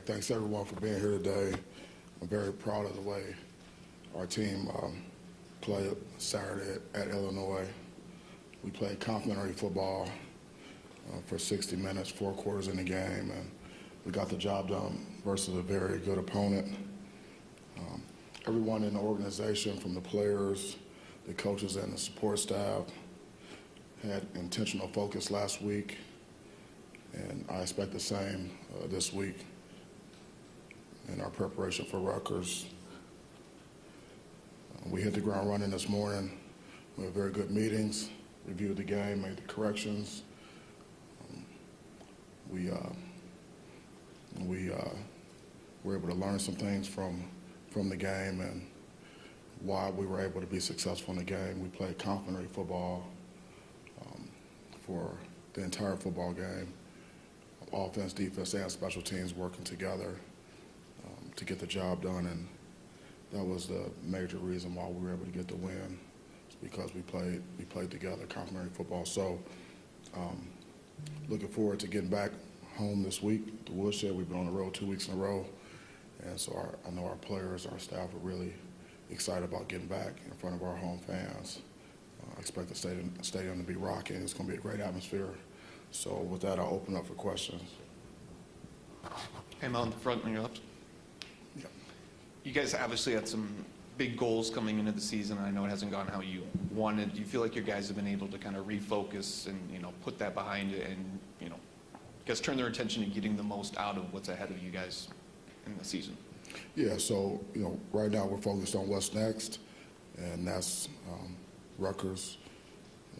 Thanks everyone for being here today. I'm very proud of the way our team played Saturday at Illinois. We played complimentary football for 60 minutes, 4 quarters in the game, and we got the job done versus a very good opponent. Everyone in the organization, from the players, the coaches, and the support staff, had intentional focus last week, and I expect the same this week in our preparation for Rutgers. We hit the ground running this morning. We had very good meetings, reviewed the game, made the corrections. We were able to learn some things from the game and why we were able to be successful in the game. We played complimentary football for the entire football game. Offense, defense, and special teams working together to get the job done, and that was the major reason why we were able to get the win. It's because we played together, complimentary football. So looking forward to getting back home this week, the Woodshed. We've been on the road 2 weeks in a row, and so I know our players, our staff are really excited about getting back in front of our home fans. I expect the stadium to be rocking. It's going to be a great atmosphere. So with that, I'll open up for questions. Hey, Mel, in the front on your left. Yeah. You guys obviously had some big goals coming into the season. I know it hasn't gone how you wanted. Do you feel like your guys have been able to kind of refocus and, put that behind it and, guys turn their attention to getting the most out of what's ahead of you guys in the season? Yeah, so, right now we're focused on what's next, and that's Rutgers.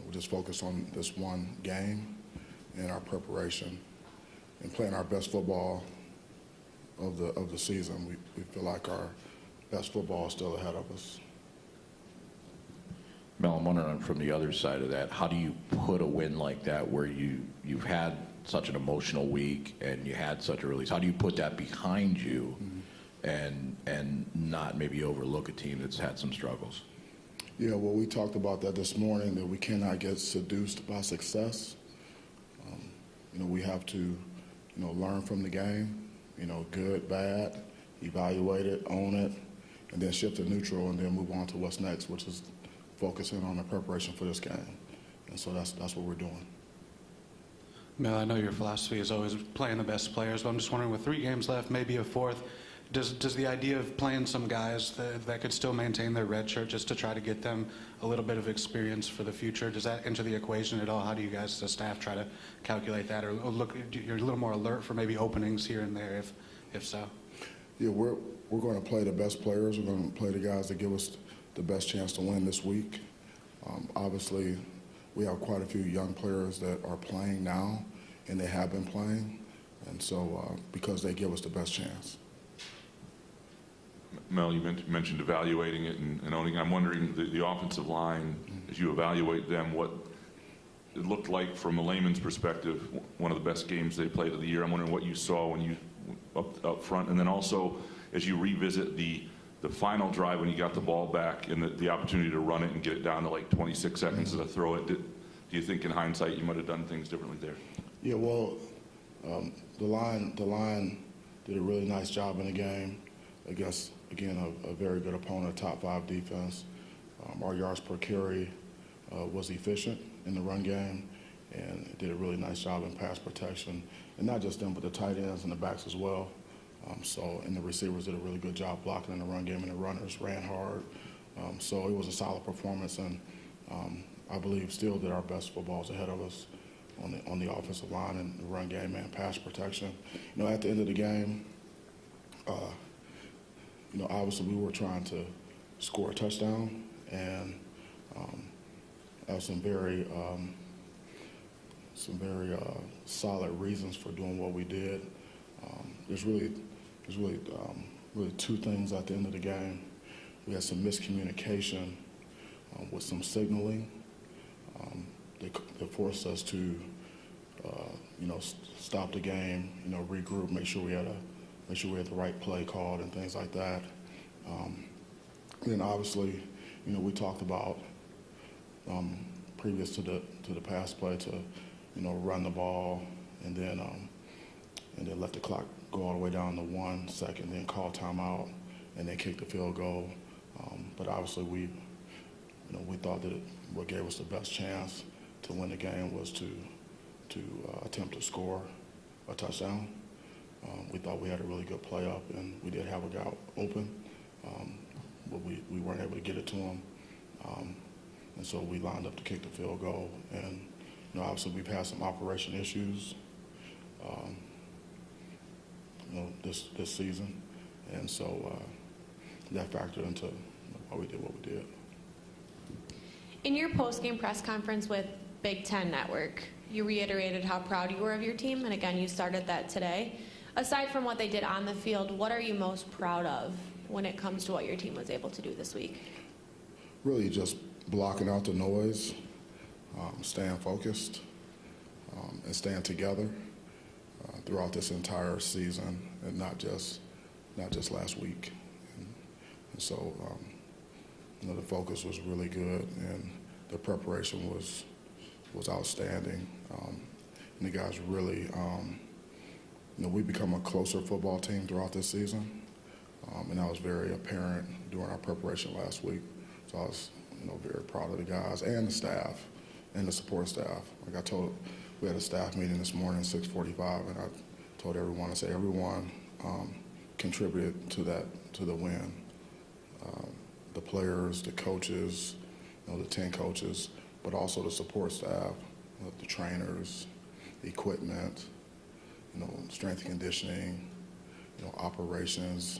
We're just focused on this one game and our preparation and playing our best football of the season. We feel like our best football is still ahead of us. Mel, I'm wondering from the other side of that, how do you put a win like that where you've had such an emotional week and you had such a release? How do you put that behind you and not maybe overlook a team that's had some struggles? Yeah, well, we talked about that this morning, that we cannot get seduced by success. We have to, learn from the game, good, bad, evaluate it, own it, and then shift to neutral and then move on to what's next, which is focusing on the preparation for this game. And so that's what we're doing. Mel, I know your philosophy is always playing the best players, but I'm just wondering, with 3 games left, maybe a 4th, does the idea of playing some guys that could still maintain their red shirt just to try to get them a little bit of experience for the future, does that enter the equation at all? How do you guys, the staff, try to calculate that, or look, you're a little more alert for maybe openings here and there, if so? Yeah, we're going to play the best players. We're going to play the guys that give us the best chance to win this week. Obviously, we have quite a few young players that are playing now, and they have been playing, and so because they give us the best chance. Mel, you mentioned evaluating it and owning. I'm wondering, the offensive line, as you evaluate them, what it looked like from a layman's perspective, one of the best games they played of the year. I'm wondering what you saw when you up front, and then also as you revisit the final drive when you got the ball back and the opportunity to run it and get it down to like 26 seconds to throw it. Do you think in hindsight you might have done things differently there? Yeah, well, the line did a really nice job in the game against, again, a very good opponent, top 5 defense. Our yards per carry was efficient in the run game and did a really nice job in pass protection. And not just them, but the tight ends and the backs as well. And the receivers did a really good job blocking in the run game, and the runners ran hard. So it was a solid performance, and I believe still that our best football is ahead of us on the offensive line and the run game and pass protection. At the end of the game, obviously we were trying to score a touchdown, and have some very solid reasons for doing what we did. There's really 2 things at the end of the game. We had some miscommunication with some signaling that forced us to, stop the game, regroup, make sure we had the right play called and things like that. Then obviously, we talked about previous to the pass play to, run the ball and then let the clock go all the way down to 1 second, then call timeout, and then kick the field goal. But obviously we thought that what gave us the best chance to win the game was to attempt to score a touchdown. We thought we had a really good play up, and we did have a guy open, but we weren't able to get it to him. And so we lined up to kick the field goal. And obviously we've had some operation issues, this season, and so that factored into why we did what we did. In your post-game press conference with Big Ten Network, you reiterated how proud you were of your team, and again, you started that today. Aside from what they did on the field, what are you most proud of when it comes to what your team was able to do this week? Really just blocking out the noise, staying focused, and staying together throughout this entire season, and not just last week. And so, the focus was really good, and the preparation was outstanding. And the guys really, we've become a closer football team throughout this season, and that was very apparent during our preparation last week. So I was, very proud of the guys and the staff and the support staff. Like I told, we had a staff meeting this morning at 6:45, and I told everyone, I said everyone contributed to the win. The players, the coaches, the 10 coaches, but also the support staff, the trainers, the equipment, strength and conditioning, operations,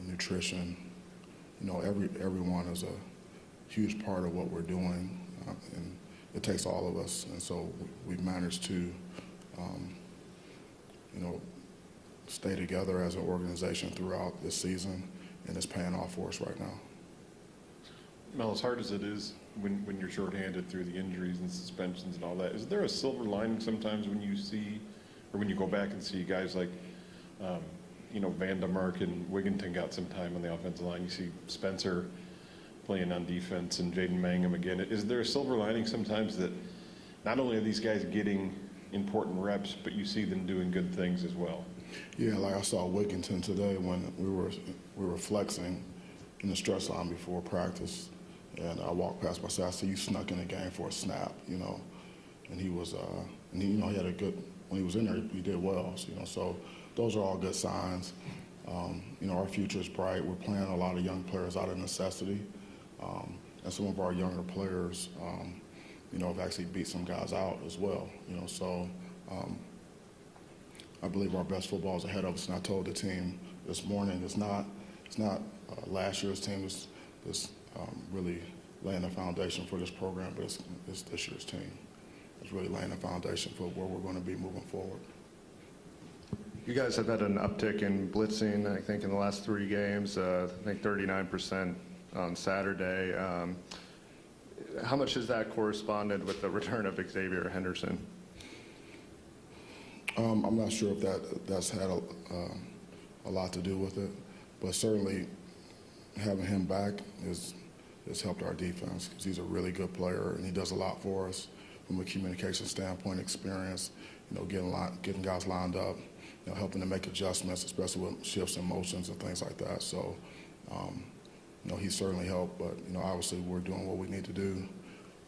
nutrition. Everyone is a huge part of what we're doing, and it takes all of us. And so we've managed to, stay together as an organization throughout this season, and it's paying off for us right now. Mel, as hard as it is when you're shorthanded through the injuries and suspensions and all that, is there a silver lining sometimes when you see, or when you go back and see guys like, Van Der Mark and Wigginton got some time on the offensive line? You see Spencer playing on defense and Jaden Mangum again. Is there a silver lining sometimes that not only are these guys getting important reps, but you see them doing good things as well? Yeah, like I saw Wigginton today when we were flexing in the stretch line before practice, and I walked past myself. I said, "You snuck in the game for a snap," and he was, he had a good, when he was in there, he did well. So those are all good signs. Our future is bright. We're playing a lot of young players out of necessity, and some of our younger players, have actually beat some guys out as well. So. I believe our best football is ahead of us, and I told the team this morning it's not last year's team that's really laying the foundation for this program, but it's this year's team. It's really laying the foundation for where we're going to be moving forward. You guys have had an uptick in blitzing, I think, in the last 3 games. I think 39% on Saturday. How much has that corresponded with the return of Xavier Henderson? I'm not sure if that's had a lot to do with it, but certainly having him back has helped our defense, because he's a really good player and he does a lot for us from a communication standpoint, experience, getting guys lined up, helping to make adjustments, especially with shifts and motions and things like that. So, he's certainly helped, but obviously we're doing what we need to do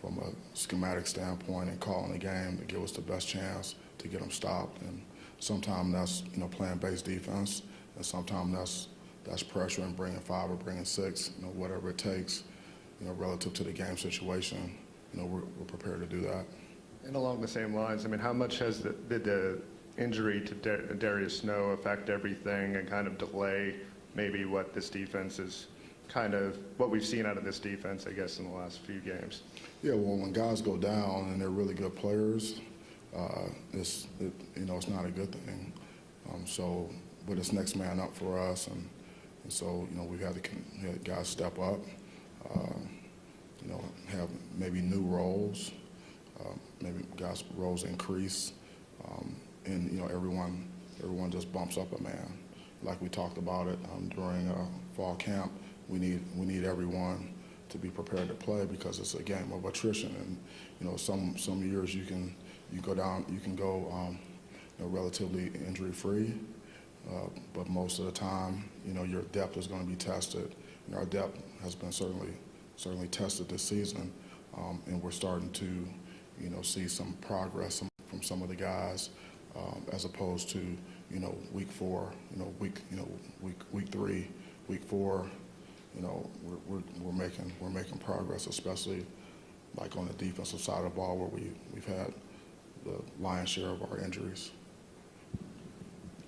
from a schematic standpoint and calling the game to give us the best chance to get them stopped. And sometimes that's playing base defense, and sometimes that's pressure and bringing 5 or bringing 6, whatever it takes, relative to the game situation. We're prepared to do that. And along the same lines, how much did the injury to Darius Snow affect everything and kind of delay maybe what this defense is, what we've seen out of this defense, I guess, in the last few games? Yeah, well, when guys go down and they're really good players, it's not a good thing. But it's next man up for us, and so we've had guys step up, have maybe new roles, maybe guys' roles increase, and everyone just bumps up a man. Like we talked about it during fall camp, we need everyone to be prepared to play, because it's a game of attrition, and some years you can go relatively injury free, but most of the time, your depth is going to be tested. And our depth has been certainly tested this season, and we're starting to, see some progress from some of the guys, as opposed to, week 4, week 3, week 4. We're making progress, especially like on the defensive side of the ball where we've had the lion's share of our injuries.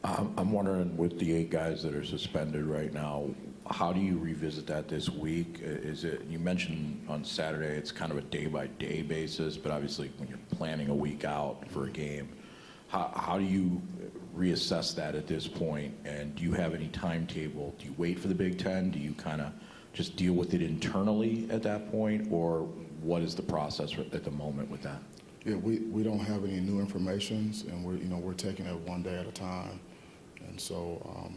I'm wondering, with the 8 guys that are suspended right now, how do you revisit that this week? Is it, you mentioned on Saturday, it's kind of a day-by-day basis, but obviously when you're planning a week out for a game, how do you reassess that at this point? And do you have any timetable? Do you wait for the Big Ten? Do you kind of just deal with it internally at that point? Or what is the process at the moment with that? Yeah, we don't have any new information, and we're taking it one day at a time. And so,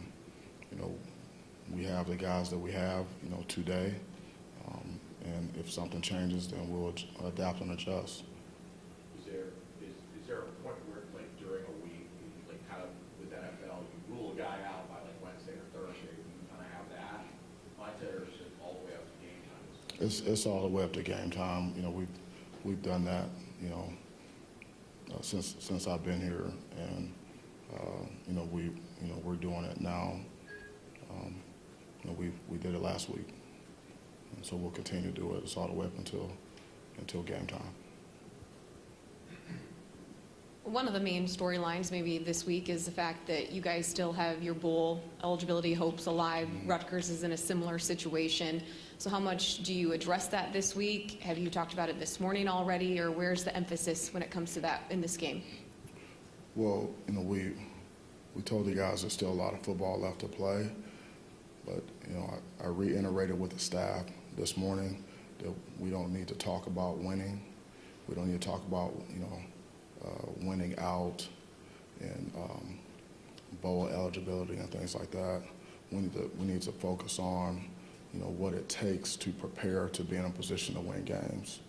we have the guys that we have, today. And if something changes, then we'll adapt and adjust. Is there a point where, like, during a week, like, kind of with NFL, you rule a guy out by like Wednesday or Thursday, you kind of have that mindset, or is it all the way up to game time? It's all the way up to game time. We've done that, since I've been here, and we're doing it now. We did it last week, and so we'll continue to do it. It's all the way up until game time. One of the main storylines maybe this week is the fact that you guys still have your bowl eligibility hopes alive. Rutgers is in a similar situation. So how much do you address that this week? Have you talked about it this morning already, or where's the emphasis when it comes to that in this game? Well, we told the guys there's still a lot of football left to play, but I reiterated with the staff this morning that we don't need to talk about winning. We don't need to talk about winning out and bowl eligibility and things like that. We need to focus on what it takes to prepare to be in a position to win games,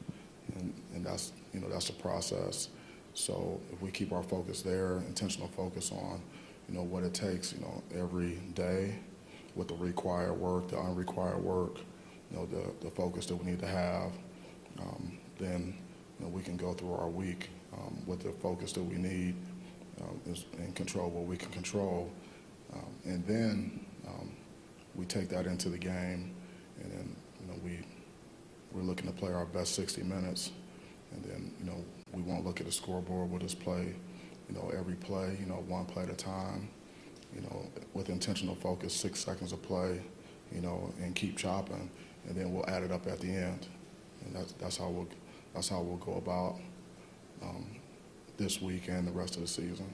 and that's the process. So if we keep our focus there, intentional focus on what it takes every day, with the required work, the unrequired work, the focus that we need to have, then we can go through our week with the focus that we need, and control what we can control, and then we take that into the game, and then we're looking to play our best 60 minutes, and then we won't look at the scoreboard. We'll just play every play, one play at a time, with intentional focus, 6 seconds of play, and keep chopping, and then we'll add it up at the end, and that's how we'll go about this week and the rest of the season.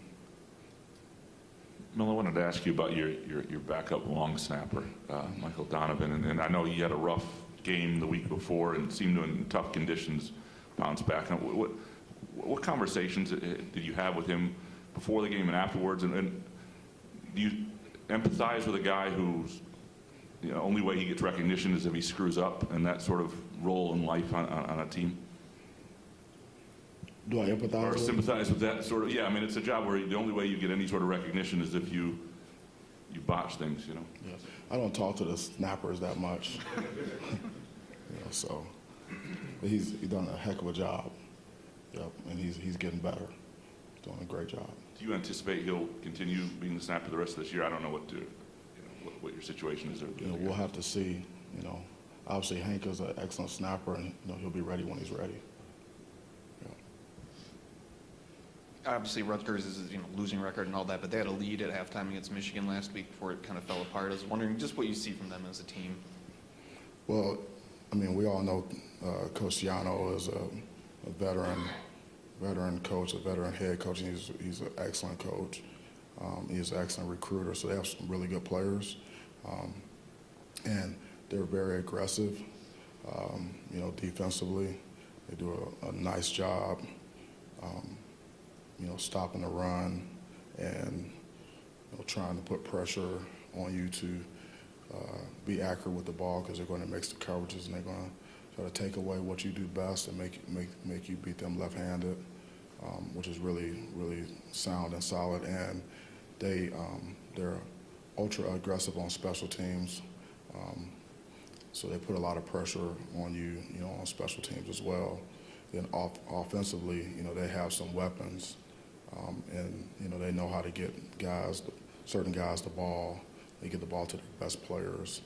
Mel, I wanted to ask you about your backup long snapper, Michael Donovan, and I know he had a rough game the week before and seemed to, in tough conditions, bounce back. Now, what conversations did you have with him before the game and afterwards? And do you empathize with a guy who's only way he gets recognition is if he screws up, and that sort of role in life on a team? Do I empathize Or with sympathize with that sort of? Yeah, I mean, it's a job where the only way you get any sort of recognition is if you botch things, Yes. I don't talk to the snappers that much, so but he's done a heck of a job. Yep, and he's getting better. Doing a great job. Do you anticipate he'll continue being the snapper the rest of this year? I don't know what your situation is. We'll have to see. Obviously Hank is an excellent snapper, and he'll be ready when he's ready. Obviously, Rutgers is losing record and all that, but they had a lead at halftime against Michigan last week before it kind of fell apart. I was wondering just what you see from them as a team. Well, I mean, we all know Coach Ciano is a veteran coach, a veteran head coach. And he's an excellent coach. He's an excellent recruiter, so they have some really good players. And they're very aggressive, defensively. They do a nice job, stopping the run and trying to put pressure on you to be accurate with the ball, because they're going to mix the coverages and they're going to try to take away what you do best and make you beat them left-handed, which is really, really sound and solid. And they're ultra aggressive on special teams. So they put a lot of pressure on you, on special teams as well. Then offensively, they have some weapons, and they know how to get certain guys the ball. They get the ball to the best players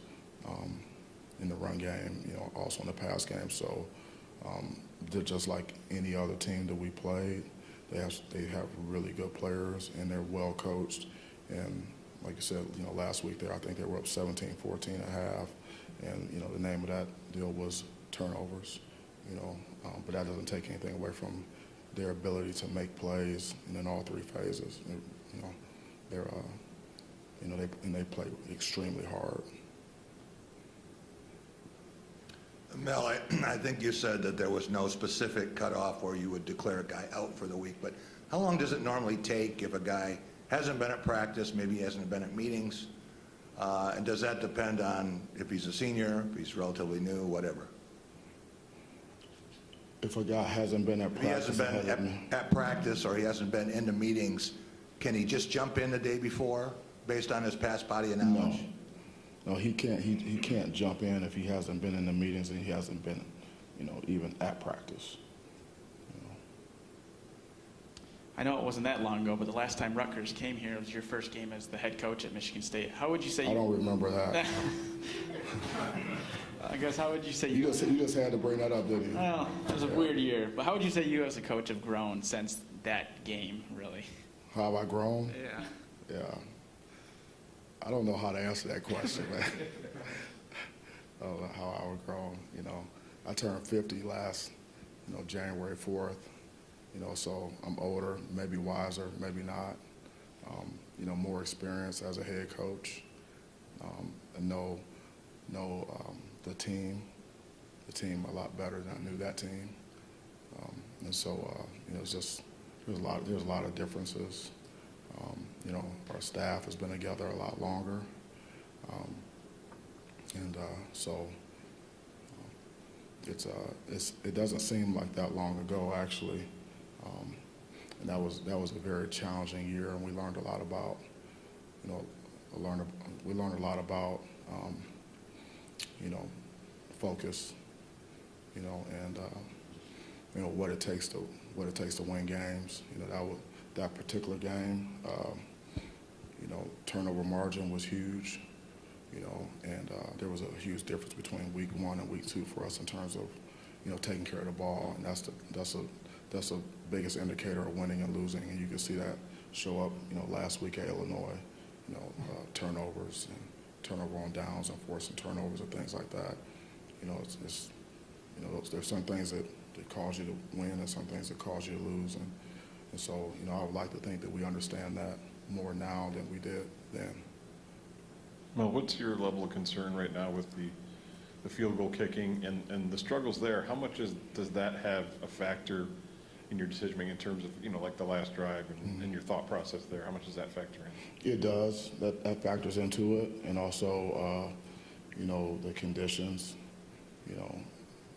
in the run game, also in the pass game. So they're just like any other team that we played. They have really good players, and they're well coached. And like I said, last week I think they were up 17-14 at half. And, the name of that deal was turnovers, but that doesn't take anything away from their ability to make plays in all three phases. They play extremely hard. Mel, I think you said that there was no specific cutoff where you would declare a guy out for the week, but how long does it normally take if a guy hasn't been at practice, maybe he hasn't been at meetings, and does that depend on if he's a senior, if he's relatively new, whatever? If a guy hasn't been at practice, if he hasn't been at practice or he hasn't been into meetings, can he just jump in the day before based on his past body of knowledge? No, he can't. He can't jump in if he hasn't been in the meetings and he hasn't been, even at practice. I know it wasn't that long ago, but the last time Rutgers came here, it was your first game as the head coach at Michigan State. How would you say? I don't remember that. I guess how would you say you just had to bring that up, didn't you? Well, it was a weird year, but how would you say you as a coach have grown since that game, really? How have I grown? Yeah. Yeah. I don't know how to answer that question, man. I don't know how I would grown. I turned 50 last, January 4th. So I'm older, maybe wiser, maybe not. More experience as a head coach, and know the team a lot better than I knew that team. And so it's just there's a lot of differences. Our staff has been together a lot longer, and so it doesn't seem like that long ago actually. And that was a very challenging year, and we learned a lot about, focus, and what it takes to win games. That particular game, turnover margin was huge, and there was a huge difference between week 1 and week 2 for us in terms of, taking care of the ball, and that's the biggest indicator of winning and losing, and you can see that show up, last week at Illinois, turnovers and turnover on downs and forcing turnovers and things like that. There's some things that cause you to win and some things that cause you to lose, and so, I would like to think that we understand that more now than we did then. Well, what's your level of concern right now with the field goal kicking and the struggles there? How much does that have a factor in your decision making in terms of, like the last drive and your thought process there? How much does that factor in? It does. That factors into it, and also, the conditions.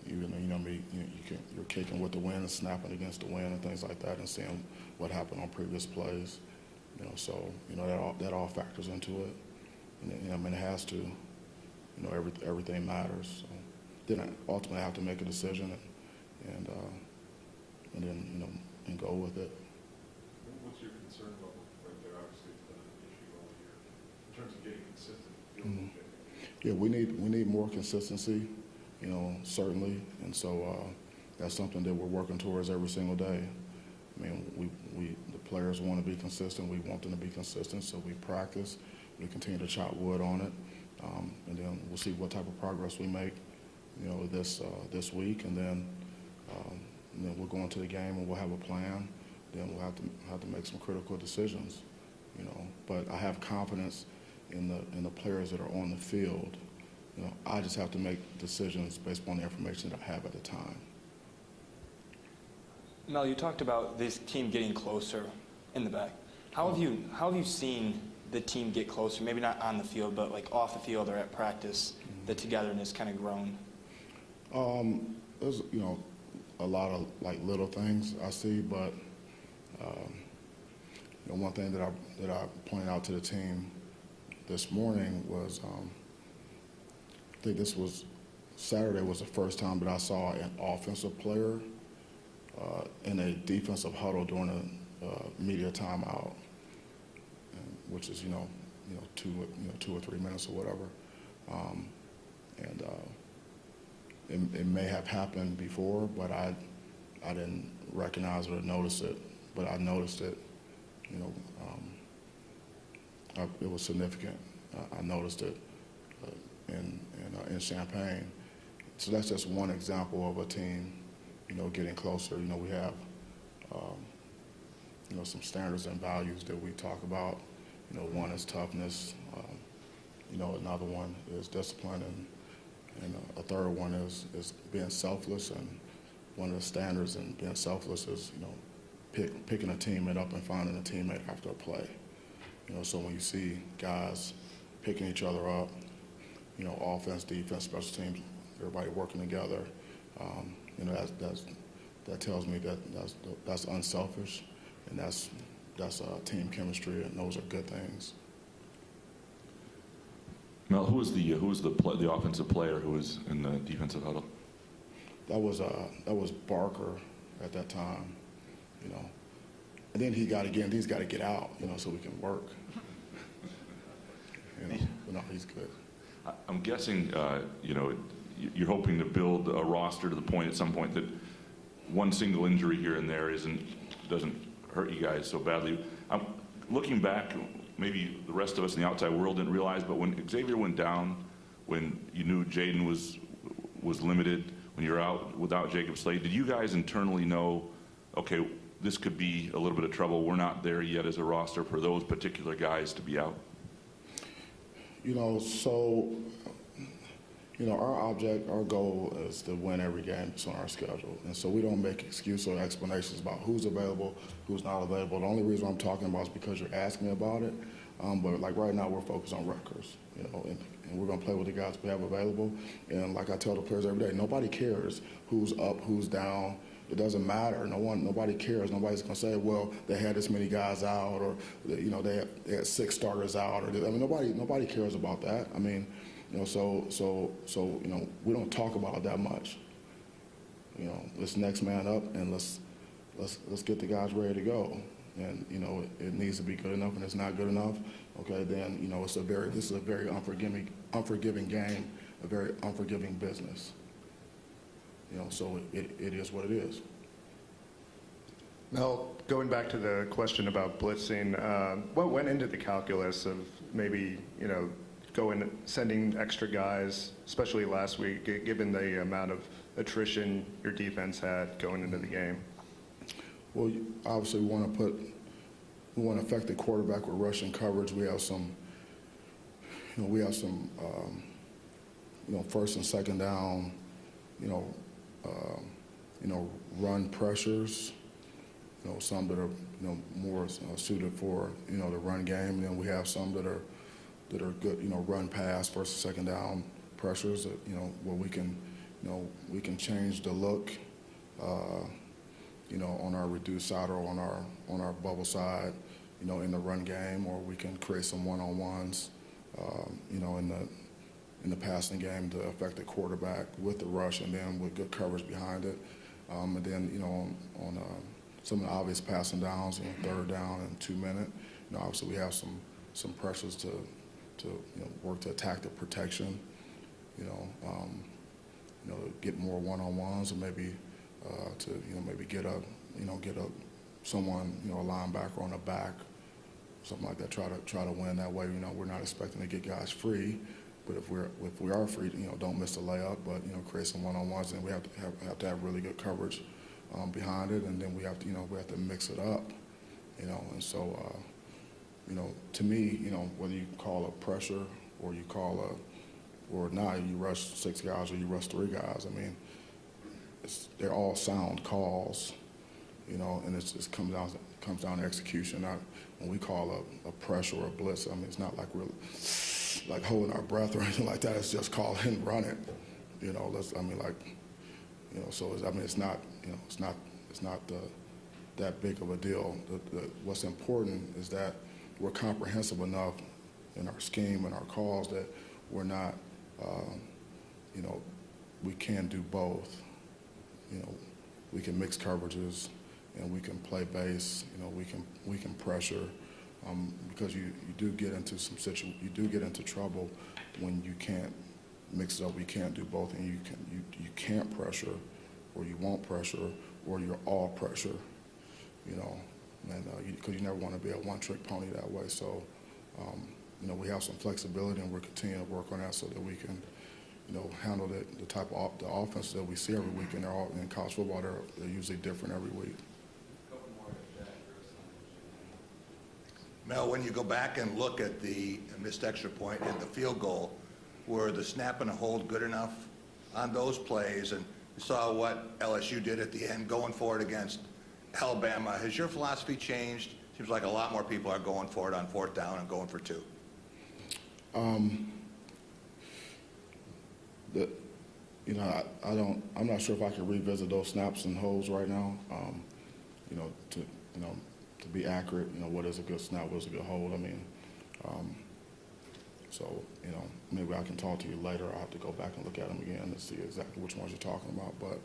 You're kicking with the wind and snapping against the wind and things like that, and seeing what happened on previous plays. So that all factors into it, and it has to. Everything matters. So then I ultimately have to make a decision and then and go with it. What's your concern level right there? Obviously, it's been an issue all year in terms of getting consistent field goal kicking. Yeah, we need more consistency, certainly, and so that's something that we're working towards every single day. I mean, the players want to be consistent. We want them to be consistent, so we practice. We continue to chop wood on it, and then we'll see what type of progress we make, this week, and then we'll go into the game and we'll have a plan. Then we'll have to make some critical decisions, But I have confidence in the players that are on the field. I just have to make decisions based upon the information that I have at the time. Mel, you talked about this team getting closer in the back. How have you seen the team get closer? Maybe not on the field, but like off the field or at practice, the togetherness kind of grown. There's a lot of like little things I see, but one thing that I pointed out to the team this morning was, I think this was Saturday was the first time that I saw an offensive player in a defensive huddle during a media timeout, which is 2 or 3 minutes or whatever, it may have happened before, but I didn't recognize it or notice it, but I noticed it. It was significant. I noticed it in Champaign. So that's just one example of a team, getting closer. We have, some standards and values that we talk about. One is toughness. Another one is discipline, and a third one is being selfless. And one of the standards in being selfless is, picking a teammate up and finding a teammate after a play. So when you see guys picking each other up, offense, defense, special teams, everybody working together, that tells me that that's unselfish, and that's team chemistry, and those are good things. Mel, who was the offensive player who was in the defensive huddle? That was Barker at that time, and then he's got to get out, so we can work. But no, he's good. I'm guessing, you're hoping to build a roster to the point at some point that one single injury here and there doesn't hurt you guys so badly. Looking back, maybe the rest of us in the outside world didn't realize, but when Xavier went down, when you knew Jaden was limited, when you're out without Jacob Slade, did you guys internally know, okay, this could be a little bit of trouble, we're not there yet as a roster for those particular guys to be out? Our goal is to win every game that's on our schedule. And so we don't make excuses or explanations about who's available, who's not available. The only reason I'm talking about is because you're asking me about it. But like right now, we're focused on Rutgers, and we're going to play with the guys we have available. And like I tell the players every day, nobody cares who's up, who's down. It doesn't matter. Nobody cares. Nobody's going to say, well, they had this many guys out, or they had 6 starters out. Nobody cares about that. So we don't talk about it that much. Let's next man up, and let's get the guys ready to go. And it needs to be good enough, and it's not good enough. Okay, then this is a very unforgiving game, a very unforgiving business. So it is what it is. Mel, going back to the question about blitzing, what went into the calculus of maybe, sending extra guys, especially last week, given the amount of attrition your defense had going into the game? Well, obviously we want to affect the quarterback with rushing coverage. We have some first and second down, run pressures, some that are, more suited for, the run game. And then we have some that are good, run pass, first and second down pressures that, where we can change the look, on our reduced side or on our bubble side, in the run game, or we can create some one-on-ones, in the passing game to affect the quarterback with the rush, and then with good coverage behind it. And then, on some of the obvious passing downs, third down and 2 minute, obviously we have some pressures to work to attack the protection, get more one-on-ones, or maybe maybe get someone, a linebacker on the back, something like that. Try to win that way. We're not expecting to get guys free, but if we are free, don't miss the layup, but create some one-on-ones, and we have to have really good coverage behind it, and then we have to mix it up, and so to me, whether you call a pressure or you call or not, you rush 6 guys or you rush 3 guys. They're all sound calls, and it just comes down to execution. When we call a pressure or a blitz, it's not like we're like holding our breath or anything like that. It's just call it and run it. So it's not that big of a deal. What's important is that we're comprehensive enough in our scheme and our calls that we're not, we can do both. We can mix coverages and we can play base. We can pressure because you do get into you do get into trouble when you can't mix it up. You can't do both, and you can't pressure, or you won't pressure, or you're all pressure. And because you never want to be a one-trick pony that way. So, we have some flexibility, and we're continuing to work on that so that we can, handle the type of the offense that we see every week. And in college football, they're usually different every week. Mel, when you go back and look at the missed extra point and the field goal, were the snap and the hold good enough on those plays? And you saw what LSU did at the end, going for it against Alabama. Has your philosophy changed? Seems like a lot more people are going for it on 4th down and going for 2. I'm not sure if I can revisit those snaps and holds right now. To be accurate, what is a good snap, what is a good hold? Maybe I can talk to you later. I'll have to go back and look at them again and see exactly which ones you're talking about. But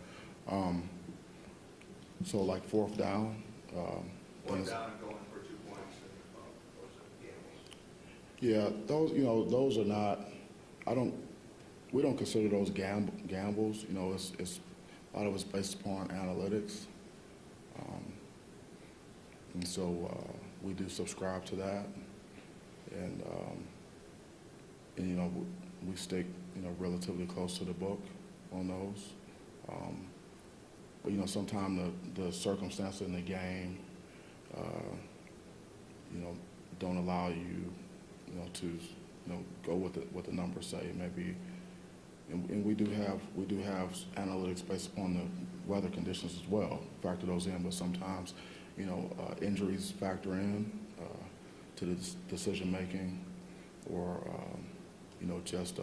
so like 4th down. 4th down and going for 2 points. Yeah, those are not. We don't consider those gambles. It's a lot of it's based upon analytics. And so we do subscribe to that, and we stick relatively close to the book on those. But sometimes the circumstances in the game, don't allow you, to go with what the numbers say. Maybe, and we do have analytics based upon the weather conditions as well. Factor those in, but sometimes. Injuries factor in to the decision making, or just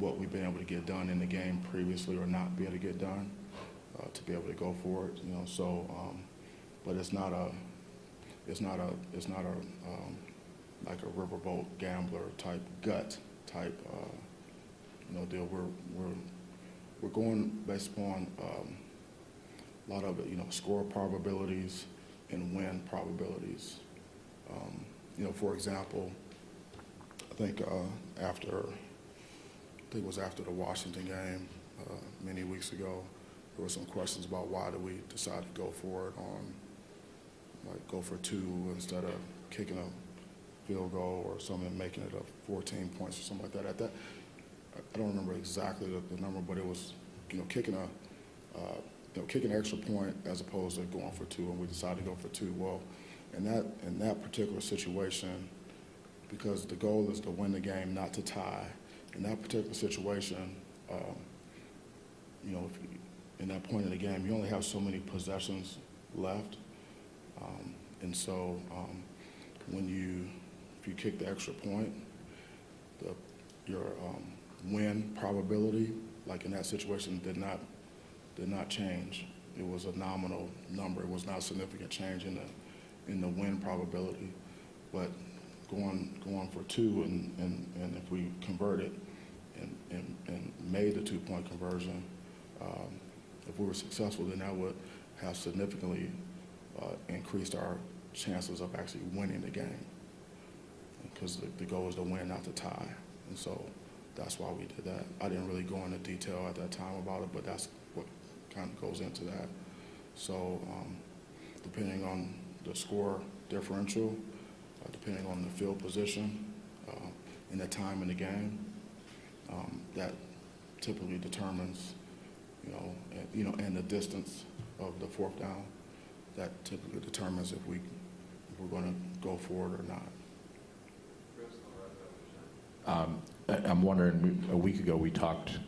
what we've been able to get done in the game previously, or not be able to get done to be able to go for it. So, but it's not a like a riverboat gambler type gut type deal. We're going based upon. A lot of it, score probabilities and win probabilities. For example, I think it was after the Washington game many weeks ago, there were some questions about why did we decide to go for it go for 2 instead of kicking a field goal or something, making it a 14 points or something like that. I don't remember exactly the number, but it was, kicking an extra point as opposed to going for 2, and we decided to go for 2. Well, in that particular situation, because the goal is to win the game, not to tie. In that particular situation, in that point in the game, you only have so many possessions left, and so if you kick the extra point, your win probability, like in that situation, did not change. It was a nominal number. It was not a significant change in the win probability. But going for 2, and if we converted and made the 2-point conversion, if we were successful, then that would have significantly increased our chances of actually winning the game. Because the goal is to win, not to tie. And so that's why we did that. I didn't really go into detail at that time about it, but that's what kind of goes into that. So depending on the score differential, depending on the field position and the time in the game, that typically determines, and the distance of the 4th down, that typically determines if we're going to go for it or not. I'm wondering, a week ago we talked,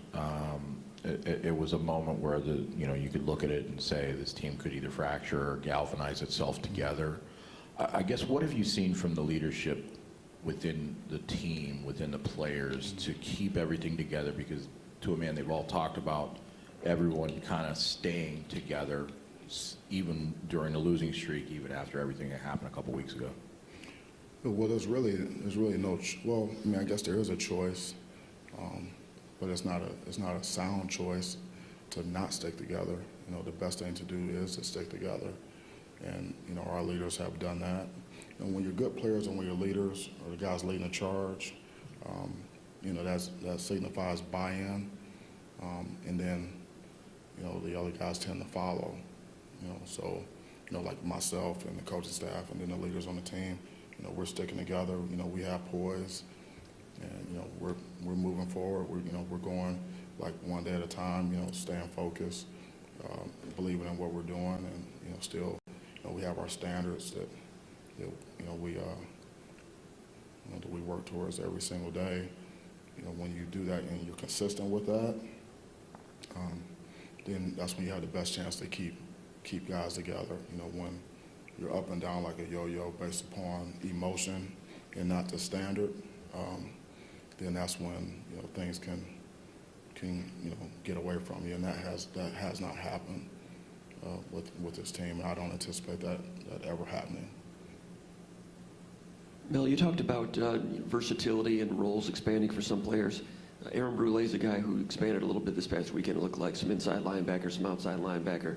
it was a moment where you could look at it and say this team could either fracture or galvanize itself together. I guess, what have you seen from the leadership within the team, within the players, to keep everything together? Because to a man, they've all talked about everyone kind of staying together even during the losing streak, even after everything that happened a couple weeks ago? Well, there's really no. Well, I mean, I guess there is a choice, but it's not a sound choice to not stick together. The best thing to do is to stick together, and our leaders have done that. And when you're good players and when you're leaders or the guys leading the charge, that signifies buy-in, and then the other guys tend to follow. So like myself and the coaching staff and then the leaders on the team, we're sticking together. We have poise, and we're moving forward. We're going like one day at a time. Staying focused, believing in what we're doing, and still, we have our standards that that we work towards every single day. When you do that and you're consistent with that, then that's when you have the best chance to keep guys together. When you're up and down like a yo-yo based upon emotion and not the standard, then that's when things can get away from you, and that has not happened with this team, and I don't anticipate that ever happening. Mel, you talked about versatility and roles expanding for some players. Aaron Brule is a guy who expanded a little bit this past weekend. It looked like some inside linebacker, some outside linebacker,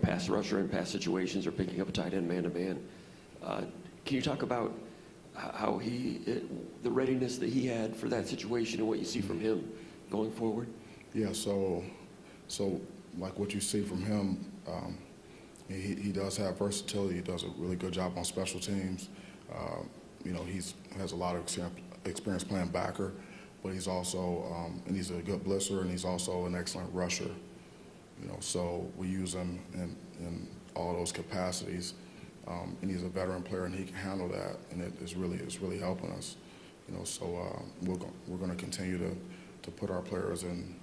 pass rusher in pass situations, or picking up a tight end man-to-man. Can you talk about how the readiness that he had for that situation and what you see from him going forward? Yeah, so like what you see from him, he does have versatility. He does a really good job on special teams. He has a lot of experience playing backer, but he's also, and he's a good blitzer, and he's also an excellent rusher. So we use him in all those capacities, and he's a veteran player, and he can handle that, and it's really helping us. So we're going to continue to put our players in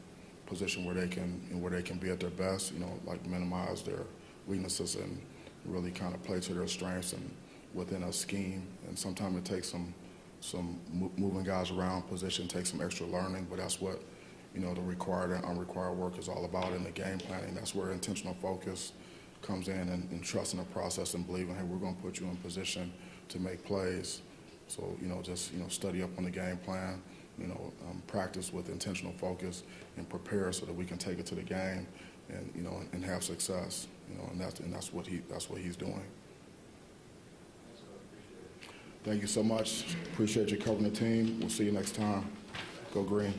position where they can be at their best. Like minimize their weaknesses and really kind of play to their strengths and within a scheme. And sometimes it takes some moving guys around position, takes some extra learning, but that's what the required and unrequired work is all about in the game planning. That's where intentional focus comes in, and trusting the process and believing, hey, we're going to put you in position to make plays. So just study up on the game plan, practice with intentional focus, and prepare so that we can take it to the game and have success. And that's what he's doing. Thank you so much. Appreciate you covering the team. We'll see you next time. Go Green.